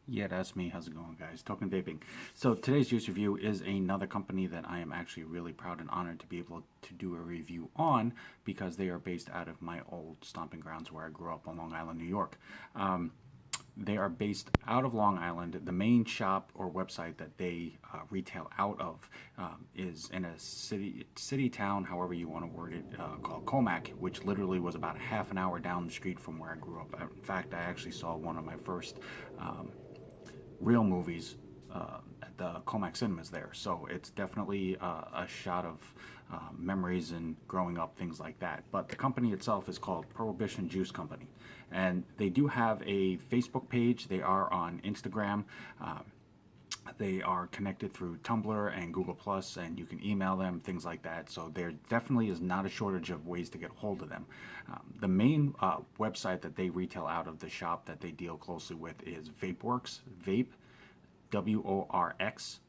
Yeah, that's me. How's it going, guys? Talking vaping. So today's juice review is another company that I am actually really proud and honored to be able to do a review on because they are based out of my old stomping grounds where I grew up on Long Island, New York. They are based out of Long Island. The main shop or website that they retail out of is in a city town, however you want to word it, called Comac, which literally was about a half an hour down the street from where I grew up. In fact, I actually saw one of my first real movies at the Comac cinemas there. So it's definitely a shot of memories and growing up, things like that. But the company itself is called Prohibition Juice Company. And they do have a Facebook page. They are on Instagram. They are connected through Tumblr and Google Plus, and you can email them, things like that. So there definitely is not a shortage of ways to get a hold of them. The main website that they retail out of the shop that they deal closely with is VapeWorks, Vape, WORX.com.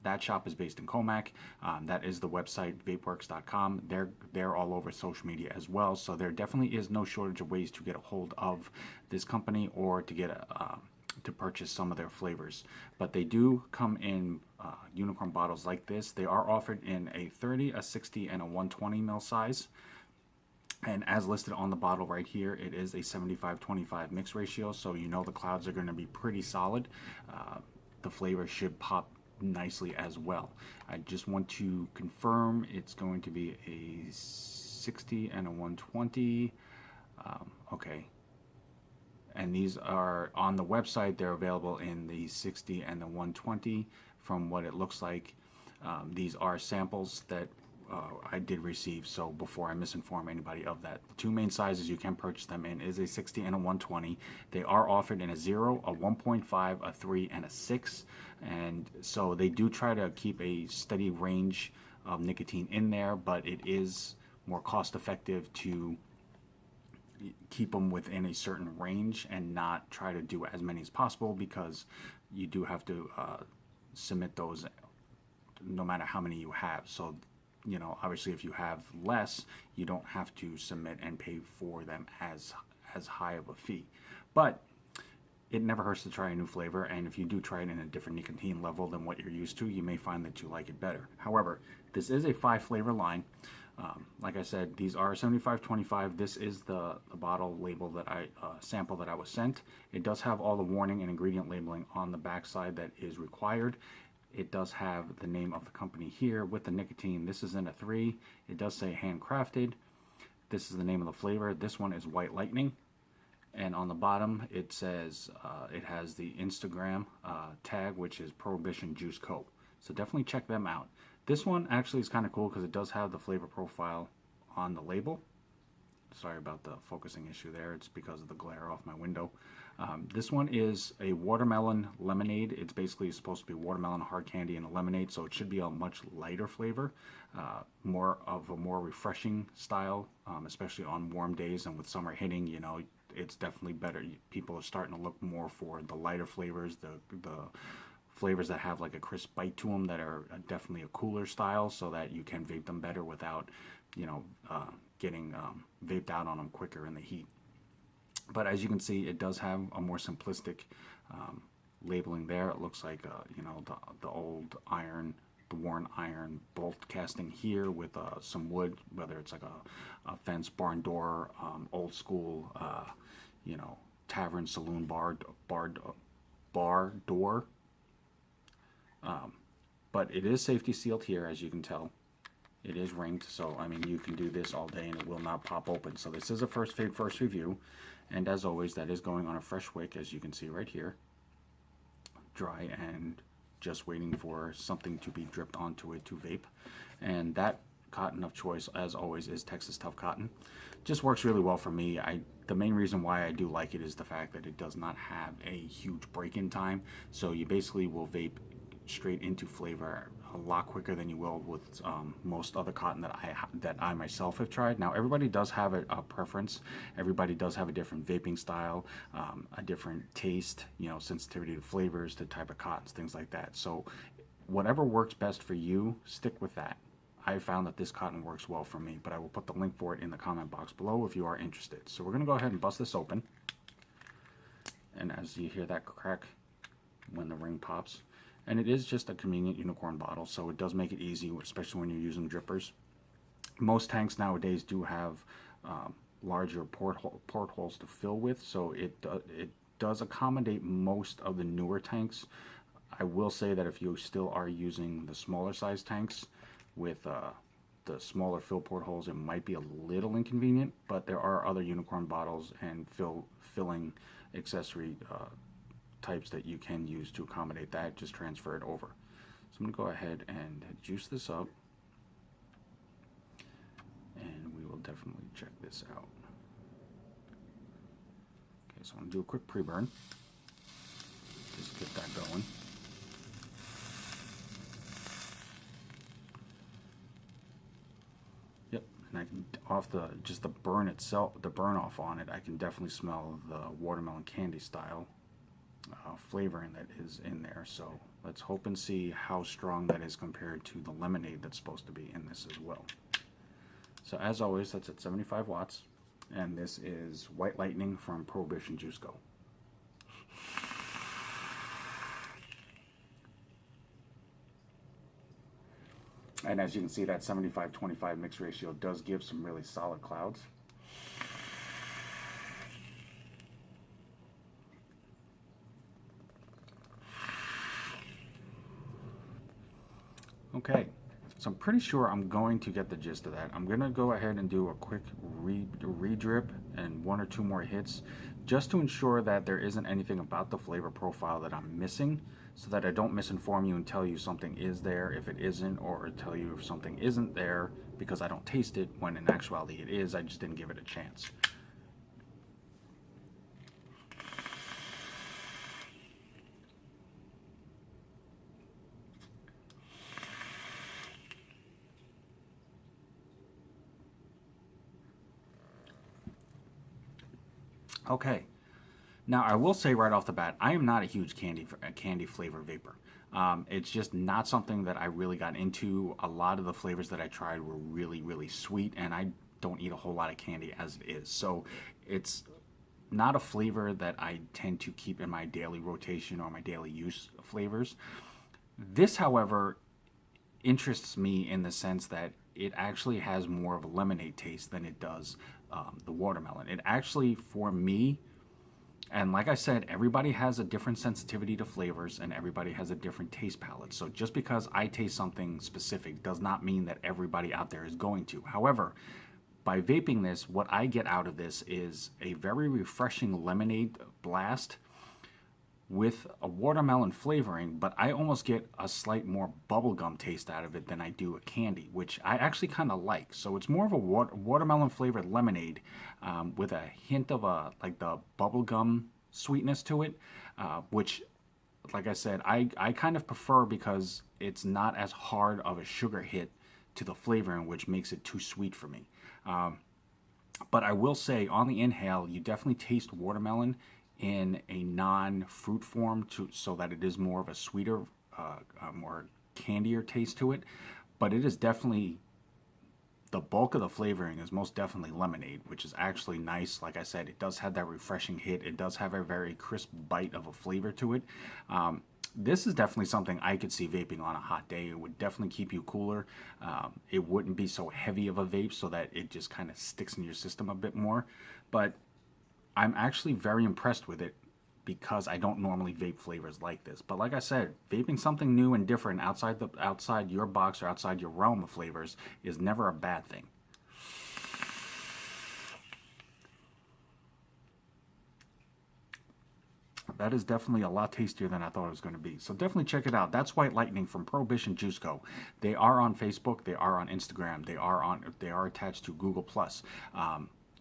That shop is based in Comac. That is the website, vapeworks.com. They're all over social media as well. So there definitely is no shortage of ways to get a hold of this company or to get to purchase some of their flavors. But they do come in unicorn bottles like this. They are offered in a 30, a 60, and a 120 ml size. And as listed on the bottle right here, it is a 75-25 mix ratio, so you know the clouds are going to be pretty solid. The flavor should pop nicely as well. I just want to confirm it's going to be a 60 and a 120. Okay. And these are on the website. They're available in the 60 and the 120 from what it looks like. These are samples that I did receive, so before I misinform anybody of that. The two main sizes you can purchase them in is a 60 and a 120. They are offered in a 0, a 1.5, a 3, and a 6. And so they do try to keep a steady range of nicotine in there, but it is more cost effective to keep them within a certain range and not try to do as many as possible, because you do have to submit those no matter how many you have. So obviously if you have less, you don't have to submit and pay for them as high of a fee. But it never hurts to try a new flavor, and if you do try it in a different nicotine level than what you're used to, you may find that you like it better. However, this is a 5-flavor line. Like I said, these are 75-25. This is the bottle label that sample that I was sent. It does have all the warning and ingredient labeling on the back side that is required. It does have the name of the company here with the nicotine. This is in a 3. It does say handcrafted. This is the name of the flavor. This one is White Lightning. And on the bottom, it says it has the Instagram tag, which is Prohibition Juice Co. So definitely check them out. This one actually is kind of cool because it does have the flavor profile on the label. Sorry about the focusing issue there. It's because of the glare off my window. This one is a watermelon lemonade. It's basically supposed to be watermelon hard candy and a lemonade, so it should be a much lighter flavor, more of a more refreshing style, especially on warm days and with summer hitting. It's definitely better. People are starting to look more for the lighter flavors, the flavors that have like a crisp bite to them, that are definitely a cooler style, so that you can vape them better without, getting vaped out on them quicker in the heat. But as you can see, it does have a more simplistic labeling there. It looks like the old iron, the worn iron bolt casting here with some wood, whether it's like a fence, barn door, old school, tavern, saloon, bar door. But it is safety sealed here, as you can tell. It is ringed, so I mean you can do this all day and it will not pop open. So this is a first review, and as always, that is going on a fresh wick, as you can see right here, dry and just waiting for something to be dripped onto it to vape. And that cotton of choice, as always, is Texas Tough Cotton. Just works really well for me. The main reason why I do like it is the fact that it does not have a huge break-in time, so you basically will vape straight into flavor a lot quicker than you will with most other cotton that I myself have tried. Now, everybody does have a preference. Everybody does have a different vaping style, a different taste, sensitivity to flavors, to type of cottons, things like that. So whatever works best for you, stick with that. I found that this cotton works well for me, but I will put the link for it in the comment box below if you are interested. So we're going to go ahead and bust this open. And as you hear that crack when the ring pops, and it is just a convenient unicorn bottle, so it does make it easy, especially when you're using drippers. Most tanks nowadays do have larger portholes to fill with, so it does accommodate most of the newer tanks. I will say that if you still are using the smaller size tanks with the smaller fill portholes, it might be a little inconvenient, but there are other unicorn bottles and filling accessory types that you can use to accommodate that. Just transfer it over. So I'm going to go ahead and juice this up, and we will definitely check this out. Okay, so I'm going to do a quick pre-burn. Just get that going. Yep, and I can, off just the burn itself, the burn off on it, I can definitely smell the watermelon candy style flavoring that is in there. So let's hope and see how strong that is compared to the lemonade that's supposed to be in this as well. So as always, that's at 75 watts, and this is White Lightning from Prohibition Juice Go. And as you can see, that 75-25 mix ratio does give some really solid clouds. Okay, so I'm pretty sure I'm going to get the gist of that. I'm going to go ahead and do a quick re-drip and one or two more hits just to ensure that there isn't anything about the flavor profile that I'm missing, so that I don't misinform you and tell you something is there if it isn't, or tell you if something isn't there because I don't taste it, when in actuality it is. I just didn't give it a chance. Okay, now I will say right off the bat, I am not a huge candy flavor vapor. It's just not something that I really got into. A lot of the flavors that I tried were really, really sweet, and I don't eat a whole lot of candy as it is. So it's not a flavor that I tend to keep in my daily rotation or my daily use flavors. This, however, interests me in the sense that it actually has more of a lemonade taste than it does the watermelon. It actually, for me, and like I said, everybody has a different sensitivity to flavors and everybody has a different taste palette. So just because I taste something specific does not mean that everybody out there is going to. However, by vaping this, what I get out of this is a very refreshing lemonade blast with a watermelon flavoring, but I almost get a slight more bubblegum taste out of it than I do a candy, which I actually kind of like. So it's more of a watermelon flavored lemonade with a hint of like the bubblegum sweetness to it, which, like I said, I kind of prefer because it's not as hard of a sugar hit to the flavoring, which makes it too sweet for me. But I will say, on the inhale, you definitely taste watermelon in a non-fruit form, so that it is more of a sweeter, more candier taste to it. But it is definitely, the bulk of the flavoring is most definitely lemonade, which is actually nice. Like I said, it does have that refreshing hit. It does have a very crisp bite of a flavor to it. This is definitely something I could see vaping on a hot day. It would definitely keep you cooler. It wouldn't be so heavy of a vape so that it just kind of sticks in your system a bit more. But I'm actually very impressed with it because I don't normally vape flavors like this. But like I said, vaping something new and different outside your box or outside your realm of flavors is never a bad thing. That is definitely a lot tastier than I thought it was going to be. So definitely check it out. That's White Lightning from Prohibition Juice Co. They are on Facebook. They are on Instagram. They are attached to Google+.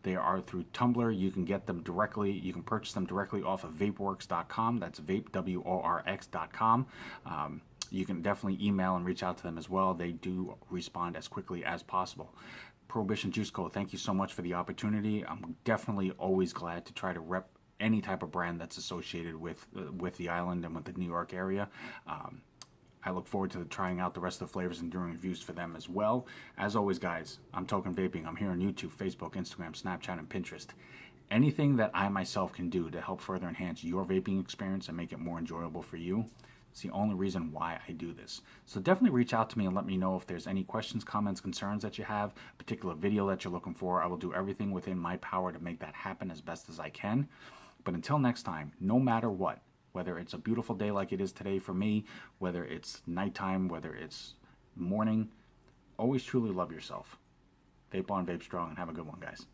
They are through Tumblr. You can get them directly. You can purchase them directly off of vapeworks.com. That's vape.com. You can definitely email and reach out to them as well. They do respond as quickly as possible. Prohibition Juice Co., thank you so much for the opportunity. I'm definitely always glad to try to rep any type of brand that's associated with the island and with the New York area. I look forward to trying out the rest of the flavors and doing reviews for them as well. As always, guys, I'm Token Vaping. I'm here on YouTube, Facebook, Instagram, Snapchat, and Pinterest. anything that I myself can do to help further enhance your vaping experience and make it more enjoyable for you, it's the only reason why I do this. So definitely reach out to me and let me know if there's any questions, comments, concerns that you have, a particular video that you're looking for. I will do everything within my power to make that happen as best as I can. But until next time, no matter what, whether it's a beautiful day like it is today for me, whether it's nighttime, whether it's morning, always truly love yourself. Vape on, vape strong, and have a good one, guys.